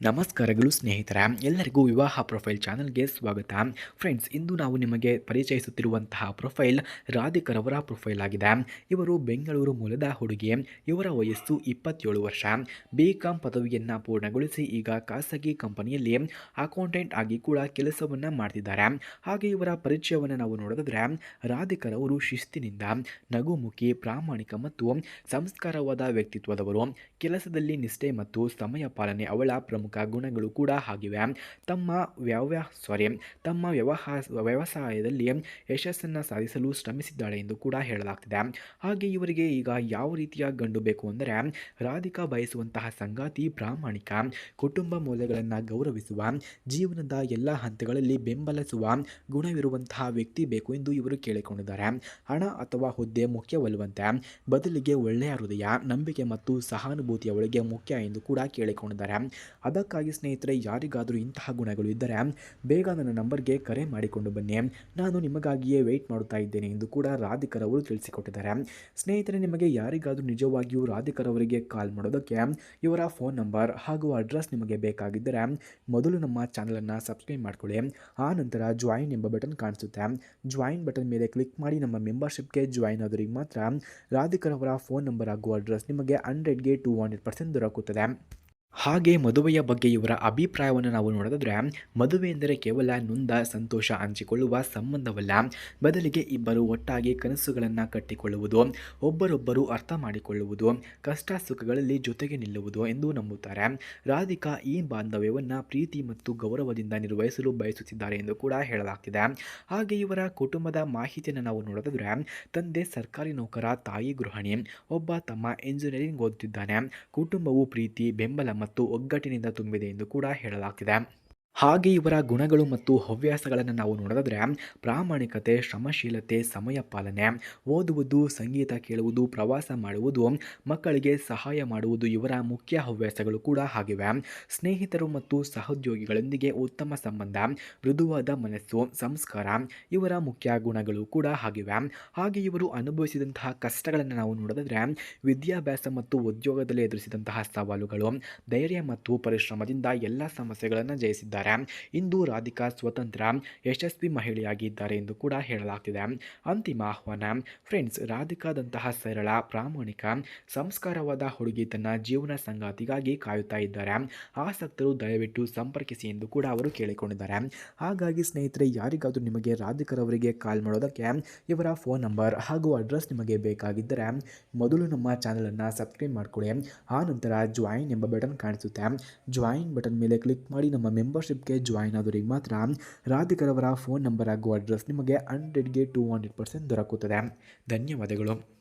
ನಮಸ್ಕಾರಗಳು ಸ್ನೇಹಿತರೆ, ಎಲ್ಲರಿಗೂ ವಿವಾಹ ಪ್ರೊಫೈಲ್ ಚಾನಲ್ಗೆ ಸ್ವಾಗತ. ಫ್ರೆಂಡ್ಸ್, ಇಂದು ನಾವು ನಿಮಗೆ ಪರಿಚಯಿಸುತ್ತಿರುವಂತಹ ಪ್ರೊಫೈಲ್ ರಾಧಿಕರವರ ಪ್ರೊಫೈಲ್ ಆಗಿದೆ. ಇವರು ಬೆಂಗಳೂರು ಮೂಲದ ಹುಡುಗಿ. ಇವರ ವಯಸ್ಸು 27 ವರ್ಷ. BCom ಪದವಿಯನ್ನು ಪೂರ್ಣಗೊಳಿಸಿ ಈಗ ಖಾಸಗಿ ಕಂಪನಿಯಲ್ಲಿ ಅಕೌಂಟೆಂಟ್ ಆಗಿ ಕೂಡ ಕೆಲಸವನ್ನು ಮಾಡ್ತಿದ್ದಾರೆ. ಹಾಗೆ ಇವರ ಪರಿಚಯವನ್ನು ನಾವು ನೋಡೋದಾದ್ರೆ, ರಾಧಿಕರವರು ಶಿಸ್ತಿನಿಂದ, ನಗುಮುಖಿ, ಪ್ರಾಮಾಣಿಕ ಮತ್ತು ಸಂಸ್ಕಾರವಾದ ವ್ಯಕ್ತಿತ್ವದವರು. ಕೆಲಸದಲ್ಲಿ ನಿಷ್ಠೆ ಮತ್ತು ಸಮಯ ಪಾಲನೆ ಅವಳ ಪ್ರಮುಖ ಗುಣಗಳು ಕೂಡ ಆಗಿವೆ. ತಮ್ಮ ವ್ಯವಸಾಯದಲ್ಲಿ ಯಶಸ್ಸನ್ನು ಸಾಧಿಸಲು ಶ್ರಮಿಸಿದ್ದಾಳೆ ಎಂದು ಕೂಡ ಹೇಳಲಾಗ್ತಿದೆ. ಹಾಗೆ ಇವರಿಗೆ ಈಗ ಯಾವ ರೀತಿಯ ಗಂಡು ಬೇಕು ಅಂದರೆ, ರಾಧಿಕಾ ಬಯಸುವಂತಹ ಸಂಗಾತಿ ಪ್ರಾಮಾಣಿಕ, ಕುಟುಂಬ ಮೌಲ್ಯಗಳನ್ನು ಗೌರವಿಸುವ, ಜೀವನದ ಎಲ್ಲ ಹಂತಗಳಲ್ಲಿ ಬೆಂಬಲಿಸುವ ಗುಣವಿರುವಂತಹ ವ್ಯಕ್ತಿ ಬೇಕು ಎಂದು ಇವರು ಕೇಳಿಕೊಂಡಿದ್ದಾರೆ. ಹಣ ಅಥವಾ ಹುದ್ದೆ ಮುಖ್ಯವಲ್ಲವಂತೆ, ಬದಲಿಗೆ ಒಳ್ಳೆಯ ಹೃದಯ, ನಂಬಿಕೆ ಮತ್ತು ಸಹಾನುಭೂತಿಯವಳಿಗೆ ಮುಖ್ಯ ಎಂದು ಕೂಡ ಕೇಳಿಕೊಂಡಿದ್ದಾರೆ. ಅದಕ್ಕಾಗಿ ಸ್ನೇಹಿತರೆ, ಯಾರಿಗಾದರೂ ಇಂತಹ ಗುಣಗಳು ಇದ್ದರೆ ಬೇಗ ನನ್ನ ನಂಬರ್ಗೆ ಕರೆ ಮಾಡಿಕೊಂಡು ಬನ್ನಿ, ನಾನು ನಿಮಗಾಗಿಯೇ ವೆಯ್ಟ್ ಮಾಡುತ್ತಾ ಇದ್ದೇನೆ ಎಂದು ಕೂಡ ರಾಧಿಕರವರು ತಿಳಿಸಿಕೊಟ್ಟಿದ್ದಾರೆ. ಸ್ನೇಹಿತರೆ, ನಿಮಗೆ ಯಾರಿಗಾದರೂ ನಿಜವಾಗಿಯೂ ರಾಧಿಕರವರಿಗೆ ಕಾಲ್ ಮಾಡೋದಕ್ಕೆ ಇವರ ಫೋನ್ ನಂಬರ್ ಹಾಗೂ ಅಡ್ರೆಸ್ ನಿಮಗೆ ಬೇಕಾಗಿದ್ದರೆ ಮೊದಲು ನಮ್ಮ ಚಾನಲನ್ನು ಸಬ್ಸ್ಕ್ರೈಬ್ ಮಾಡ್ಕೊಳ್ಳಿ. ಆ ನಂತರ ಜಾಯಿನ್ ಎಂಬ ಬಟನ್ ಕಾಣಿಸುತ್ತೆ. ಜಾಯಿನ್ ಬಟನ್ ಮೇಲೆ ಕ್ಲಿಕ್ ಮಾಡಿ ನಮ್ಮ ಮೆಂಬರ್ಶಿಪ್ಗೆ ಜಾಯಿನ್ ಆದವರಿಗೆ ಮಾತ್ರ ರಾಧಿಕರವರ ಫೋನ್ ನಂಬರ್ ಹಾಗೂ ಅಡ್ರೆಸ್ ನಿಮಗೆ 100ಗೆ 200% ದೊರಕುತ್ತದೆ. ಹಾಗೆ ಮದುವೆಯ ಬಗ್ಗೆ ಇವರ ಅಭಿಪ್ರಾಯವನ್ನು ನಾವು ನೋಡೋದಾದ್ರೆ, ಮದುವೆ ಎಂದರೆ ಕೇವಲ ನೊಂದ ಸಂತೋಷ ಹಂಚಿಕೊಳ್ಳುವ ಸಂಬಂಧವಲ್ಲ, ಬದಲಿಗೆ ಇಬ್ಬರು ಒಟ್ಟಾಗಿ ಕನಸುಗಳನ್ನು ಕಟ್ಟಿಕೊಳ್ಳುವುದು, ಒಬ್ಬರೊಬ್ಬರು ಅರ್ಥ ಮಾಡಿಕೊಳ್ಳುವುದು, ಕಷ್ಟ ಸುಖಗಳಲ್ಲಿ ಜೊತೆಗೆ ನಿಲ್ಲುವುದು ಎಂದು ನಂಬುತ್ತಾರೆ. ರಾಧಿಕಾ ಈ ಬಾಂಧವ್ಯವನ್ನು ಪ್ರೀತಿ ಮತ್ತು ಗೌರವದಿಂದ ನಿರ್ವಹಿಸಲು ಬಯಸುತ್ತಿದ್ದಾರೆ ಎಂದು ಕೂಡ ಹೇಳಲಾಗ್ತಿದೆ. ಹಾಗೆ ಇವರ ಕುಟುಂಬದ ಮಾಹಿತಿಯನ್ನು ನಾವು ನೋಡೋದಾದ್ರೆ, ತಂದೆ ಸರ್ಕಾರಿ ನೌಕರ, ತಾಯಿ ಗೃಹಿಣಿ, ಒಬ್ಬ ತಮ್ಮ ಎಂಜಿನಿಯರಿಂಗ್ ಓದುತ್ತಿದ್ದಾನೆ. ಕುಟುಂಬವು ಪ್ರೀತಿ, ಬೆಂಬಲ ಮತ್ತು ಒಗ್ಗಟ್ಟಿನಿಂದ ತುಂಬಿದೆ ಎಂದು ಕೂಡ ಹೇಳಲಾಗ್ತಿದೆ. ಹಾಗೆ ಇವರ ಗುಣಗಳು ಮತ್ತು ಹವ್ಯಾಸಗಳನ್ನು ನಾವು ನೋಡೋದಾದ್ರೆ, ಪ್ರಾಮಾಣಿಕತೆ, ಶ್ರಮಶೀಲತೆ, ಸಮಯ ಪಾಲನೆ, ಓದುವುದು, ಸಂಗೀತ ಕೇಳುವುದು, ಪ್ರವಾಸ ಮಾಡುವುದು, ಮಕ್ಕಳಿಗೆ ಸಹಾಯ ಮಾಡುವುದು ಇವರ ಮುಖ್ಯ ಹವ್ಯಾಸಗಳು ಕೂಡ ಆಗಿವೆ. ಸ್ನೇಹಿತರು ಮತ್ತು ಸಹೋದ್ಯೋಗಿಗಳೊಂದಿಗೆ ಉತ್ತಮ ಸಂಬಂಧ, ಮೃದುವಾದ ಮನಸ್ಸು, ಸಂಸ್ಕಾರ ಇವರ ಮುಖ್ಯ ಗುಣಗಳು ಕೂಡ ಆಗಿವೆ. ಹಾಗೆ ಇವರು ಅನುಭವಿಸಿದಂತಹ ಕಷ್ಟಗಳನ್ನು ನಾವು ನೋಡೋದಾದ್ರೆ, ವಿದ್ಯಾಭ್ಯಾಸ ಮತ್ತು ಉದ್ಯೋಗದಲ್ಲಿ ಎದುರಿಸಿದಂತಹ ಸವಾಲುಗಳು, ಧೈರ್ಯ ಮತ್ತು ಪರಿಶ್ರಮದಿಂದ ಎಲ್ಲ ಸಮಸ್ಯೆಗಳನ್ನು ಜಯಿಸಿದ್ದಾರೆ. ಇಂದು ರಾಧಿಕಾ ಸ್ವತಂತ್ರ, ಯಶಸ್ವಿ ಮಹಿಳೆಯಾಗಿದ್ದಾರೆ ಎಂದು ಕೂಡ ಹೇಳಲಾಗ್ತಿದೆ. ಅಂತಿಮ ಆಹ್ವಾನ, ಫ್ರೆಂಡ್ಸ್, ರಾಧಿಕಾದಂತಹ ಸರಳ, ಪ್ರಾಮಾಣಿಕ, ಸಂಸ್ಕಾರವಾದ ಹುಡುಗಿ ತನ್ನ ಜೀವನ ಸಂಗಾತಿಗಾಗಿ ಕಾಯುತ್ತಾ ಇದ್ದಾರೆ. ಆಸಕ್ತರು ದಯವಿಟ್ಟು ಸಂಪರ್ಕಿಸಿ ಎಂದು ಕೂಡ ಅವರು ಕೇಳಿಕೊಂಡಿದ್ದಾರೆ. ಹಾಗಾಗಿ ಸ್ನೇಹಿತರೆ, ಯಾರಿಗಾದರೂ ನಿಮಗೆ ರಾಧಿಕರವರಿಗೆ ಕಾಲ್ ಮಾಡೋದಕ್ಕೆ ಇವರ ಫೋನ್ ನಂಬರ್ ಹಾಗೂ ಅಡ್ರೆಸ್ ನಿಮಗೆ ಬೇಕಾಗಿದ್ದರೆ ಮೊದಲು ನಮ್ಮ ಚಾನಲನ್ನು ಸಬ್ಸ್ಕ್ರೈಬ್ ಮಾಡ್ಕೊಳ್ಳಿ. ಆ ನಂತರ ಜಾಯಿನ್ ಎಂಬ ಬಟನ್ ಕಾಣಿಸುತ್ತೆ. ಜಾಯಿನ್ ಬಟನ್ ಮೇಲೆ ಕ್ಲಿಕ್ ಮಾಡಿ ನಮ್ಮ ಮೆಂಬರ್ಶಿಪ್ಗೆ ಜಾಯಿನ್ ಆದವರಿಗೆ ಮಾತ್ರ ರಾಧಿಕರವರ ಫೋನ್ ನಂಬರ್ ಹಾಗೂ ಅಡ್ರೆಸ್ ನಿಮಗೆ 100ಗೆ 200% ದೊರಕುತ್ತದೆ. ಧನ್ಯವಾದಗಳು.